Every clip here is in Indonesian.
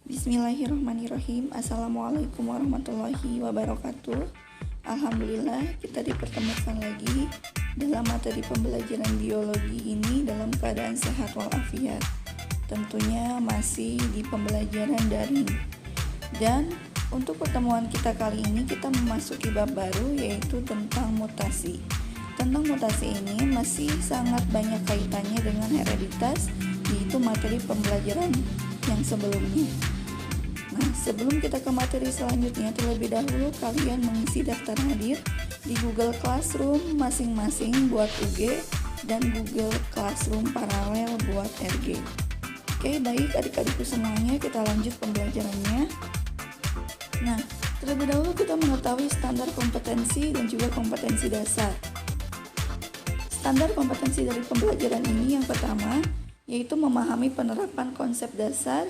Bismillahirrahmanirrahim. Assalamualaikum warahmatullahi wabarakatuh. Alhamdulillah kita dipertemukan lagi dalam materi pembelajaran biologi ini dalam keadaan sehat walafiat. Tentunya masih di pembelajaran daring. Dan untuk pertemuan kita kali ini kita memasuki bab baru, yaitu tentang mutasi. Tentang mutasi ini masih sangat banyak kaitannya dengan hereditas, yaitu materi pembelajaran yang sebelumnya. Nah, sebelum kita ke materi selanjutnya, terlebih dahulu kalian mengisi daftar hadir di Google Classroom masing-masing buat UG dan Google Classroom paralel buat RG. Oke, baik adik-adikku semuanya, kita lanjut pembelajarannya. Nah, terlebih dahulu kita mengetahui standar kompetensi dan juga kompetensi dasar. Standar kompetensi dari pembelajaran ini yang pertama, yaitu memahami penerapan konsep dasar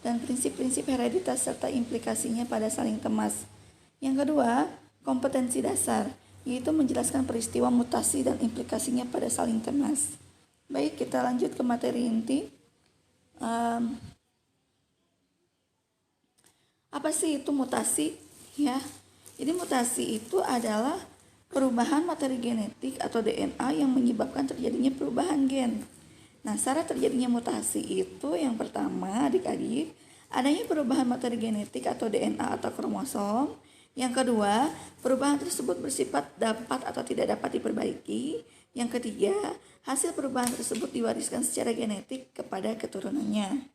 dan prinsip-prinsip hereditas serta implikasinya pada saling temas. Yang kedua, kompetensi dasar, yaitu menjelaskan peristiwa mutasi dan implikasinya pada saling temas. Baik, kita lanjut ke materi inti. Apa sih itu mutasi? Ya, jadi mutasi itu adalah perubahan materi genetik atau DNA yang menyebabkan terjadinya perubahan gen. Nah, syarat terjadinya mutasi itu yang pertama, adik-adik, adanya perubahan materi genetik atau DNA atau kromosom. Yang kedua, perubahan tersebut bersifat dapat atau tidak dapat diperbaiki. Yang ketiga, hasil perubahan tersebut diwariskan secara genetik kepada keturunannya.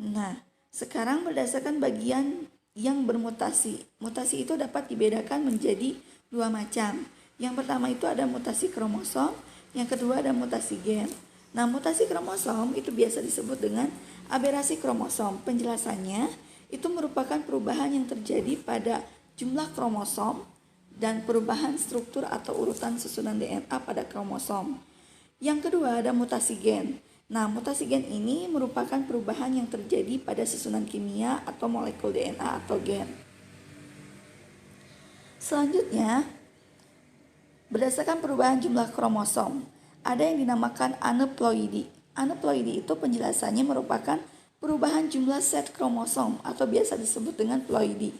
Nah, sekarang berdasarkan bagian yang bermutasi. Mutasi itu dapat dibedakan menjadi dua macam. Yang pertama itu ada mutasi kromosom, yang kedua ada mutasi gen. Nah, mutasi kromosom itu biasa disebut dengan aberasi kromosom. Penjelasannya itu merupakan perubahan yang terjadi pada jumlah kromosom dan perubahan struktur atau urutan susunan DNA pada kromosom. Yang kedua ada mutasi gen. Nah, mutasi gen ini merupakan perubahan yang terjadi pada susunan kimia atau molekul DNA atau gen. Selanjutnya, berdasarkan perubahan jumlah kromosom, ada yang dinamakan aneuploidi. Aneuploidi itu penjelasannya merupakan perubahan jumlah set kromosom atau biasa disebut dengan ploidi.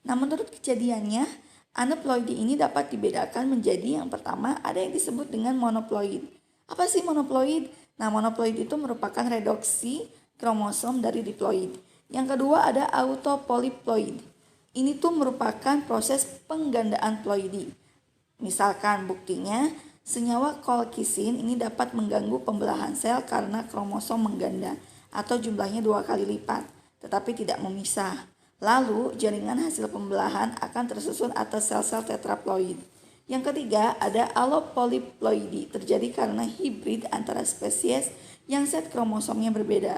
Nah, menurut kejadiannya, aneuploidi ini dapat dibedakan menjadi yang pertama ada yang disebut dengan monoploid. Apa sih monoploid? Nah, monoploid itu merupakan reduksi kromosom dari diploid. Yang kedua ada autopolyploid. Ini tuh merupakan proses penggandaan ploidi. Misalkan buktinya, senyawa kolkisin ini dapat mengganggu pembelahan sel karena kromosom mengganda atau jumlahnya 2 kali lipat, tetapi tidak memisah. Lalu, jaringan hasil pembelahan akan tersusun atas sel-sel tetraploid. Yang ketiga, ada allopolyploidi, terjadi karena hibrid antara spesies yang set kromosomnya berbeda.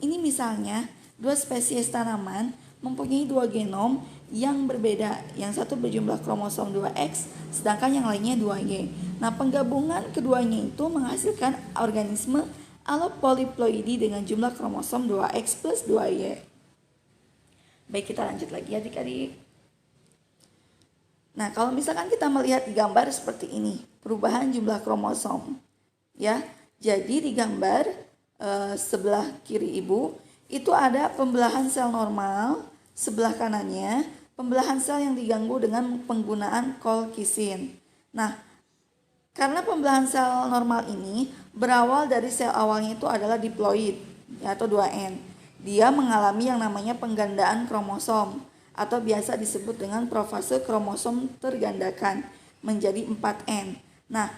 Ini misalnya, dua spesies tanaman mempunyai dua genom yang berbeda. Yang satu berjumlah kromosom 2X, sedangkan yang lainnya 2Y. Nah, penggabungan keduanya itu menghasilkan organisme allopolyploidi dengan jumlah kromosom 2X plus 2Y. Baik, kita lanjut lagi adik-adik. Nah, kalau misalkan kita melihat di gambar seperti ini, perubahan jumlah kromosom. Ya, jadi di gambar sebelah kiri ibu, itu ada pembelahan sel normal, sebelah kanannya pembelahan sel yang diganggu dengan penggunaan kolkisin. Nah, karena pembelahan sel normal ini berawal dari sel awalnya itu adalah diploid atau 2N. Dia mengalami yang namanya penggandaan kromosom atau biasa disebut dengan profase kromosom tergandakan menjadi 4N. Nah,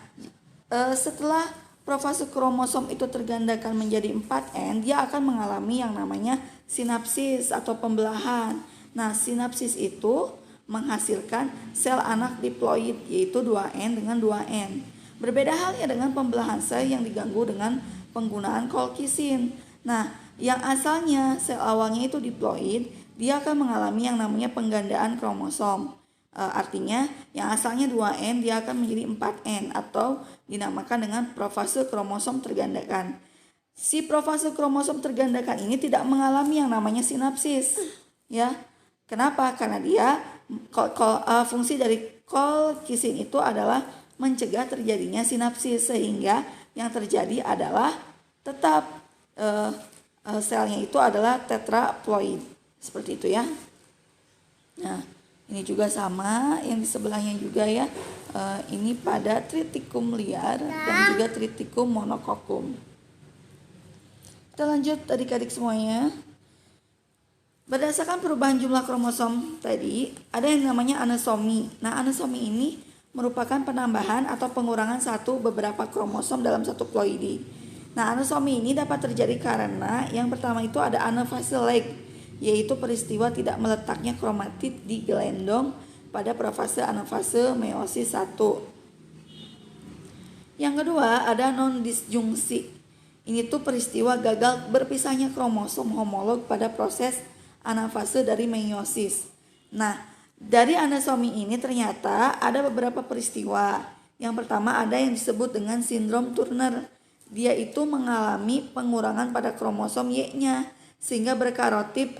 setelah profase kromosom itu tergandakan menjadi 4N, dia akan mengalami yang namanya sinapsis atau pembelahan. Nah, sinapsis itu menghasilkan sel anak diploid yaitu 2N dengan 2N. Berbeda halnya dengan pembelahan sel yang diganggu dengan penggunaan kolkisin. Nah, yang asalnya sel awalnya itu diploid, dia akan mengalami yang namanya penggandaan kromosom. Artinya yang asalnya 2N dia akan menjadi 4N atau dinamakan dengan profase kromosom tergandakan. Si profase kromosom tergandakan ini tidak mengalami yang namanya sinapsis. Ya. Kenapa? Karena dia fungsi dari kolkisin itu adalah mencegah terjadinya sinapsis, sehingga yang terjadi adalah tetap selnya itu adalah tetraploid. Seperti itu ya. Nah, ini juga sama, yang di sebelahnya juga ya. Ini pada tritikum liar dan juga tritikum monococcum. Kita lanjut adik-adik semuanya. Berdasarkan perubahan jumlah kromosom tadi, ada yang namanya anesomi. Nah, anesomi ini merupakan penambahan atau pengurangan beberapa kromosom dalam satu ploidi. Nah, anesomi ini dapat terjadi karena yang pertama itu ada anafase lag, yaitu peristiwa tidak meletaknya kromatid di gelendong pada profase anafase meiosis 1. Yang kedua ada non-disjungsi. Ini tuh peristiwa gagal berpisahnya kromosom homolog pada proses anafase dari meiosis. Nah, dari anesomi ini ternyata ada beberapa peristiwa. Yang pertama ada yang disebut dengan sindrom Turner. Dia itu mengalami pengurangan pada kromosom Y-nya sehingga berkarotip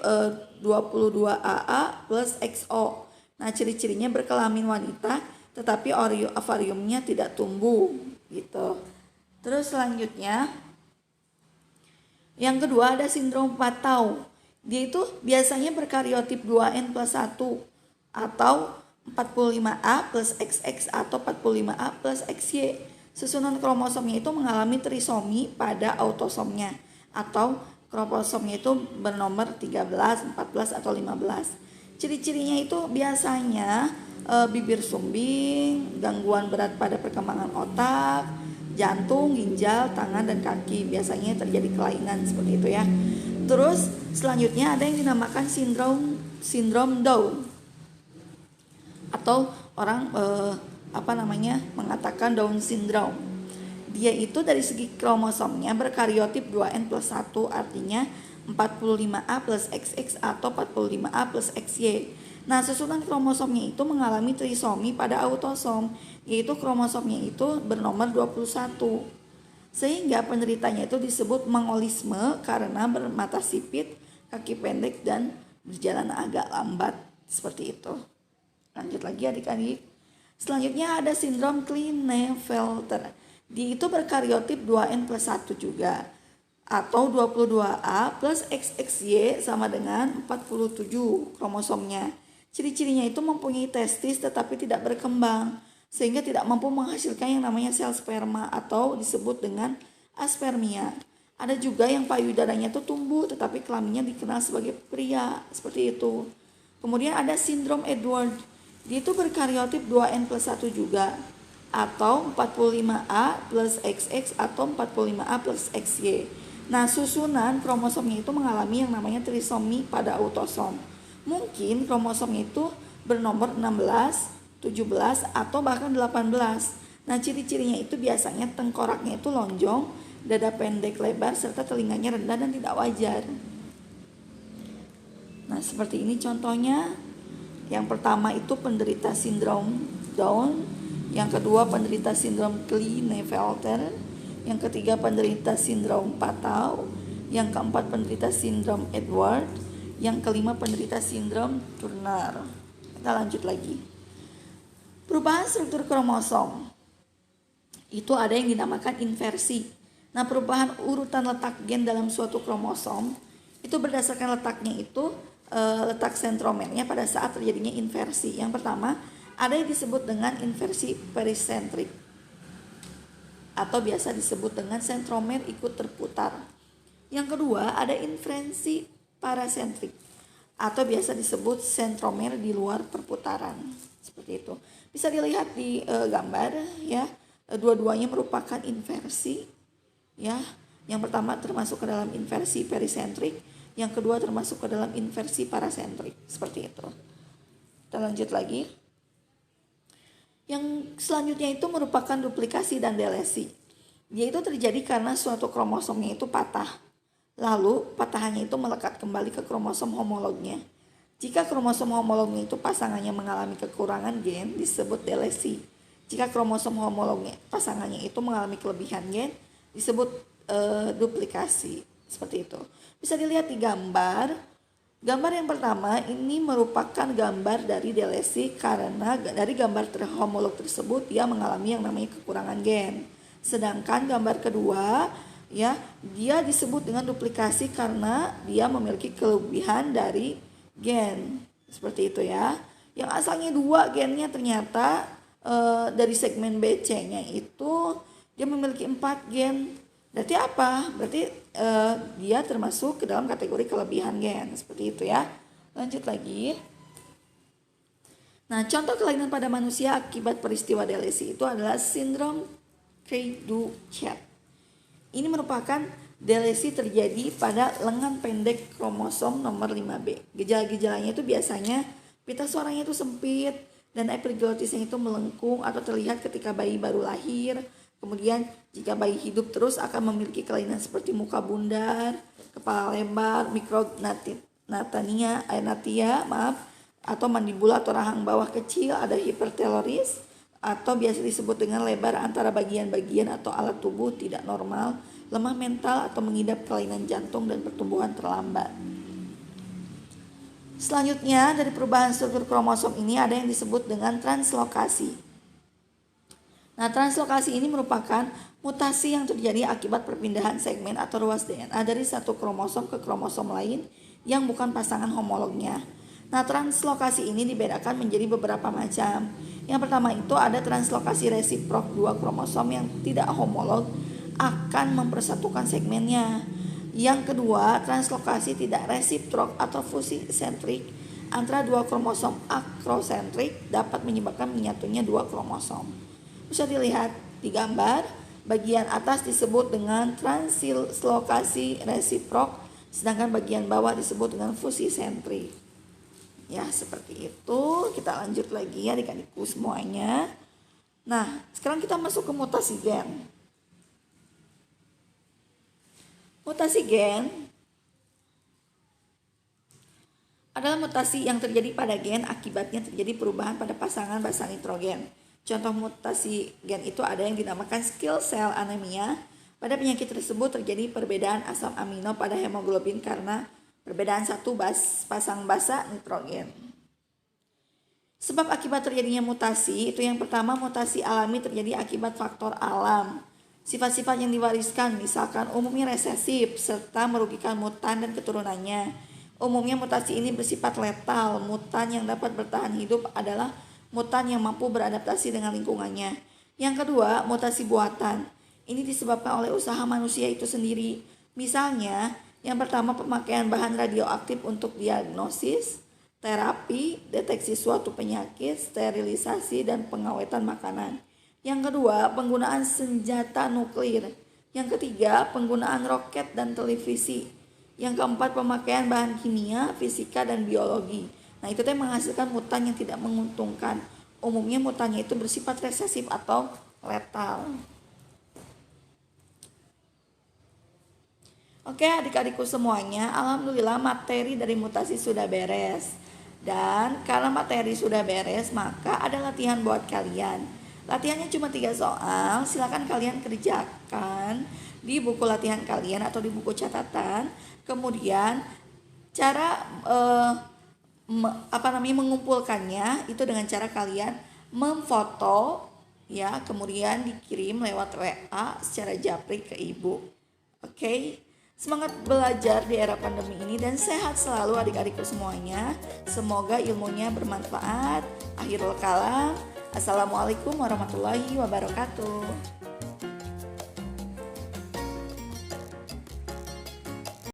22AA plus XO. Nah, ciri-cirinya berkelamin wanita tetapi ovariumnya tidak tumbuh gitu. Terus selanjutnya yang kedua ada sindrom Patau. Dia itu biasanya berkariotip 2N plus 1 atau 45A plus XX atau 45A plus XY. Susunan kromosomnya itu mengalami trisomi pada autosomnya atau kromosomnya itu bernomor 13, 14 atau 15. Ciri-cirinya itu biasanya bibir sumbing, gangguan berat pada perkembangan otak, jantung, ginjal, tangan dan kaki. Biasanya terjadi kelainan seperti itu ya. Terus selanjutnya ada yang dinamakan sindrom Down atau orang mengatakan Down syndrome. Dia itu dari segi kromosomnya berkariotip 2N plus 1 artinya 45A plus XX atau 45A plus XY. Nah, susunan kromosomnya itu mengalami trisomi pada autosom, yaitu kromosomnya itu bernomor 21. Sehingga penderitanya itu disebut mongolisme karena bermata sipit, kaki pendek dan berjalan agak lambat seperti itu. Lanjut lagi adik-adik. Selanjutnya ada sindrom Klinefelter. Dia itu berkariotip 2N plus 1 juga atau 22A plus XXY sama dengan 47 kromosomnya. Ciri-cirinya itu mempunyai testis tetapi tidak berkembang sehingga tidak mampu menghasilkan yang namanya sel sperma atau disebut dengan aspermia. Ada juga yang payudaranya itu tumbuh tetapi kelaminnya dikenal sebagai pria, seperti itu. Kemudian ada sindrom Edward. Dia itu berkariotip 2N plus 1 juga atau 45A plus XX atau 45A plus XY. Nah, susunan kromosomnya itu mengalami yang namanya trisomi pada autosom. Mungkin kromosomnya itu bernomor 16, 17 atau bahkan 18. Nah, ciri-cirinya itu biasanya tengkoraknya itu lonjong, dada pendek lebar serta telinganya rendah dan tidak wajar. Nah, seperti ini contohnya. Yang pertama itu penderita sindrom Down, yang kedua penderita sindrom Klinefelter, yang ketiga penderita sindrom Patau, yang keempat penderita sindrom Edward, yang kelima penderita sindrom Turner. Kita lanjut lagi. Perubahan struktur kromosom itu ada yang dinamakan inversi. Nah, perubahan urutan letak gen dalam suatu kromosom itu berdasarkan letaknya itu letak sentromernya pada saat terjadinya inversi. Yang pertama ada yang disebut dengan inversi perisentrik atau biasa disebut dengan sentromer ikut terputar. Yang kedua ada inversi parasentrik atau biasa disebut sentromer di luar perputaran. Seperti itu. Bisa dilihat di gambar ya. Dua-duanya merupakan inversi ya. Yang pertama termasuk ke dalam inversi perisentrik, yang kedua termasuk ke dalam inversi parasentrik. Seperti itu. Kita lanjut lagi. Yang selanjutnya itu merupakan duplikasi dan delesi. Yaitu terjadi karena suatu kromosomnya itu patah. Lalu patahannya itu melekat kembali ke kromosom homolognya. Jika kromosom homolognya itu pasangannya mengalami kekurangan gen disebut delesi. Jika kromosom homolognya pasangannya itu mengalami kelebihan gen disebut duplikasi. Seperti itu. Bisa dilihat di gambar. Gambar yang pertama ini merupakan gambar dari delesi karena dari gambar homolog tersebut dia mengalami yang namanya kekurangan gen. Sedangkan gambar kedua ya, dia disebut dengan duplikasi karena dia memiliki kelebihan dari gen. Seperti itu ya. Yang asalnya 2 gennya ternyata dari segmen BC-nya itu dia memiliki 4 gen. Berarti apa? Berarti dia termasuk ke dalam kategori kelebihan gen. Seperti itu ya. Lanjut lagi. Nah, contoh kelainan pada manusia akibat peristiwa delesi itu adalah sindrom Cray-Duchet. Ini merupakan delesi terjadi pada lengan pendek kromosom nomor 5B. Gejala-gejalanya itu biasanya pita suaranya itu sempit dan epiglottisnya itu melengkung atau terlihat ketika bayi baru lahir. Kemudian jika bayi hidup terus akan memiliki kelainan seperti muka bundar, kepala lebar, natia, atau mandibula atau rahang bawah kecil, ada hiperteloris atau biasa disebut dengan lebar antara bagian-bagian atau alat tubuh tidak normal, lemah mental atau mengidap kelainan jantung dan pertumbuhan terlambat. Selanjutnya dari perubahan struktur kromosom ini ada yang disebut dengan translokasi. Nah, translokasi ini merupakan mutasi yang terjadi akibat perpindahan segmen atau ruas DNA dari satu kromosom ke kromosom lain yang bukan pasangan homolognya. Nah, translokasi ini dibedakan menjadi beberapa macam. Yang pertama itu ada translokasi resiprok 2 kromosom yang tidak homolog akan mempersatukan segmennya. Yang kedua, translokasi tidak resiprok atau fusi sentrik antara 2 kromosom akrosentrik dapat menyebabkan menyatunya 2 kromosom. Bisa dilihat di gambar, bagian atas disebut dengan translokasi resiprok, sedangkan bagian bawah disebut dengan fusi sentrik. Ya, seperti itu. Kita lanjut lagi ya adik-adikku semuanya. Nah, sekarang kita masuk ke mutasi gen. Mutasi gen adalah mutasi yang terjadi pada gen akibatnya terjadi perubahan pada pasangan basa nitrogen. Contoh mutasi gen itu ada yang dinamakan sickle cell anemia. Pada penyakit tersebut terjadi perbedaan asam amino pada hemoglobin karena perbedaan satu pasang basa nitrogen. Sebab akibat terjadinya mutasi itu yang pertama, mutasi alami terjadi akibat faktor alam. Sifat-sifat yang diwariskan misalkan umumnya resesif serta merugikan mutan dan keturunannya. Umumnya mutasi ini bersifat letal. Mutan yang dapat bertahan hidup adalah mutan yang mampu beradaptasi dengan lingkungannya. Yang kedua, mutasi buatan. Ini disebabkan oleh usaha manusia itu sendiri. Misalnya, yang pertama pemakaian bahan radioaktif untuk diagnosis, terapi, deteksi suatu penyakit, sterilisasi, dan pengawetan makanan. Yang kedua, penggunaan senjata nuklir. Yang ketiga, penggunaan roket dan televisi. Yang keempat, pemakaian bahan kimia, fisika, dan biologi. Nah, itu yang menghasilkan mutan yang tidak menguntungkan. Umumnya mutannya itu bersifat resesif atau letal. Oke adik-adikku semuanya, alhamdulillah materi dari mutasi sudah beres. Dan karena materi sudah beres, maka ada latihan buat kalian. Latihannya cuma 3 soal, silakan kalian kerjakan di buku latihan kalian atau di buku catatan. Kemudian cara mengumpulkannya itu dengan cara kalian memfoto ya, kemudian dikirim lewat WA secara japri ke ibu. Oke. Semangat belajar di era pandemi ini dan sehat selalu adik-adikku semuanya. Semoga ilmunya bermanfaat. Akhirul kalam. Assalamualaikum warahmatullahi wabarakatuh.